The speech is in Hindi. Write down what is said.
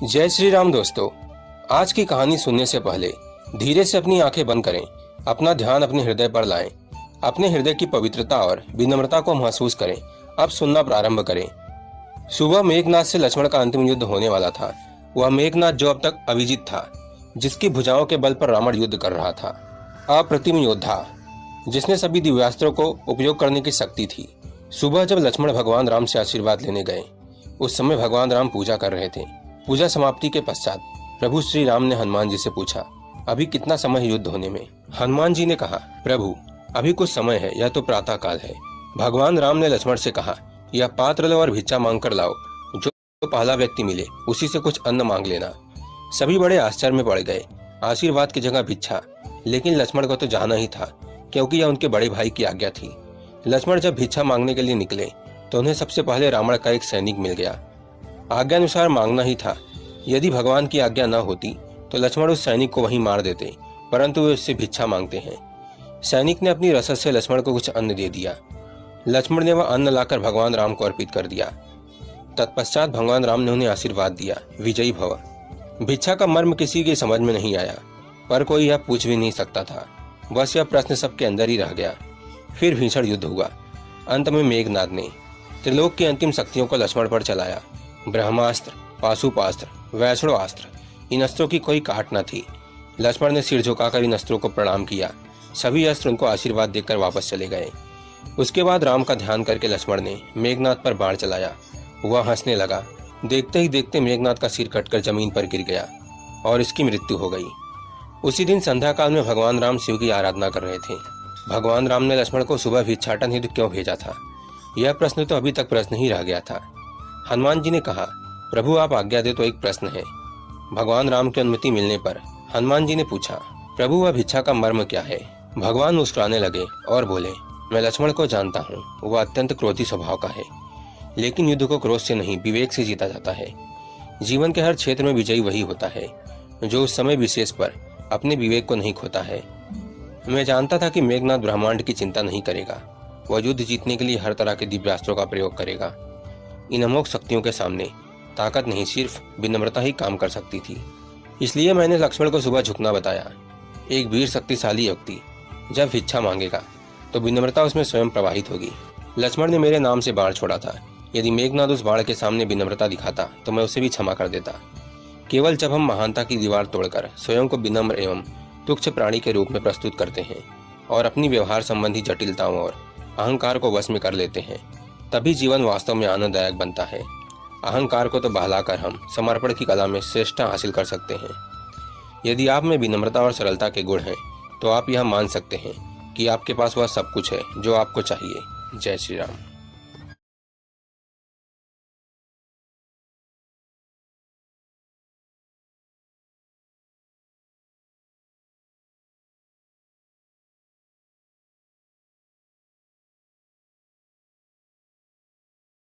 जय श्री राम दोस्तों। आज की कहानी सुनने से पहले धीरे से अपनी आंखें बंद करें, अपना ध्यान अपने हृदय पर लाएं, अपने हृदय की पवित्रता और विनम्रता को महसूस करें। अब सुनना प्रारंभ करें। सुबह मेघनाद से लक्ष्मण का अंतिम युद्ध होने वाला था। वह मेघनाद जो अब तक अविजित था, जिसकी भुजाओं के बल पर रावण युद्ध कर रहा था, अप्रतिम योद्धा जिसने सभी दिव्यास्त्रों को उपयोग करने की शक्ति थी। सुबह जब लक्ष्मण भगवान राम से आशीर्वाद लेने गए, उस समय भगवान राम पूजा कर रहे थे। पूजा समाप्ति के पश्चात प्रभु श्री राम ने हनुमान जी से पूछा, अभी कितना समय है युद्ध होने में? हनुमान जी ने कहा, प्रभु अभी कुछ समय है, यह तो प्रातः काल है। भगवान राम ने लक्ष्मण से कहा, यह पात्र लो और भिक्षा मांग कर लाओ। जो पहला व्यक्ति मिले उसी से कुछ अन्न मांग लेना। सभी बड़े आश्चर्य में पड़ गए। आशीर्वाद की जगह भिक्षा। लेकिन लक्ष्मण को तो जाना ही था, क्योंकि यह उनके बड़े भाई की आज्ञा थी। लक्ष्मण जब भिक्षा मांगने के लिए निकले तो उन्हें सबसे पहले रावण का एक सैनिक मिल गया। आज्ञानुसार मांगना ही था। यदि भगवान की आज्ञा न होती तो लक्ष्मण उस सैनिक को वहीं मार देते, परंतु वे उससे भिक्षा मांगते हैं। सैनिक ने अपनी रसद से लक्ष्मण को कुछ अन्न दे दिया। लक्ष्मण ने वह अन्न लाकर भगवान राम को अर्पित कर दिया। तत्पश्चात भगवान राम ने उन्हें आशीर्वाद दिया, विजयी भव। भिक्षा का मर्म किसी की समझ में नहीं आया, पर कोई यह पूछ भी नहीं सकता था। बस यह प्रश्न सबके अंदर ही रह गया। फिर भीषण युद्ध हुआ। अंत में मेघनाद ने त्रिलोक की अंतिम शक्तियों को लक्ष्मण पर चलाया। ब्रह्मास्त्र, पाशुपास्त्र, वैष्णवास्त्र, इन अस्त्रों की कोई काट न थी। लक्ष्मण ने सिर झुकाकर इन अस्त्रों को प्रणाम किया। सभी अस्त्र उनको आशीर्वाद देकर वापस चले गए। उसके बाद राम का ध्यान करके लक्ष्मण ने मेघनाद पर बाण चलाया। वह हंसने लगा। देखते ही देखते मेघनाद का सिर कटकर जमीन पर गिर गया और इसकी मृत्यु हो गई। उसी दिन संध्या काल में भगवान राम शिव की आराधना कर रहे थे। भगवान राम ने लक्ष्मण को सुबह भिक्षाटन हेतु क्यों भेजा था? यह प्रश्न तो अभी तक प्रश्न ही रह गया था। हनुमान जी ने कहा, प्रभु आप आज्ञा दे तो एक प्रश्न है। भगवान राम की अनुमति मिलने पर हनुमान जी ने पूछा, प्रभु वह भिक्षा का मर्म क्या है? भगवान मुस्कुराने लगे और बोले, मैं लक्ष्मण को जानता हूँ, वह अत्यंत क्रोधी स्वभाव का है। लेकिन युद्ध को क्रोध से नहीं, विवेक से जीता जाता है। जीवन के हर क्षेत्र में विजयी वही होता है जो उस समय विशेष पर अपने विवेक को नहीं खोता है। मैं जानता था कि मेघनाद ब्रह्मांड की चिंता नहीं करेगा। वह युद्ध जीतने के लिए हर तरह के दिव्यास्त्रों का प्रयोग करेगा। इन अमोघ शक्तियों के सामने ताकत नहीं, सिर्फ विनम्रता ही काम कर सकती थी। इसलिए मैंने लक्ष्मण को सुबह झुकना बताया। एक वीर शक्तिशाली व्यक्ति जब भिक्षा मांगेगा तो विनम्रता उसमें स्वयं प्रवाहित होगी। लक्ष्मण ने मेरे नाम से बाण छोड़ा था। यदि मेघनाद उस बाण के सामने विनम्रता दिखाता तो मैं उसे भी क्षमा कर देता। केवल जब हम महानता की दीवार तोड़कर स्वयं को विनम्र एवं तुच्छ प्राणी के रूप में प्रस्तुत करते हैं और अपनी व्यवहार संबंधी जटिलताओं और अहंकार को वश में कर लेते हैं, तभी जीवन वास्तव में आनंददायक बनता है। अहंकार को तो बहलाकर हम समर्पण की कला में श्रेष्ठता हासिल कर सकते हैं। यदि आप में विनम्रता और सरलता के गुण हैं तो आप यह मान सकते हैं कि आपके पास वह सब कुछ है जो आपको चाहिए। जय श्री राम।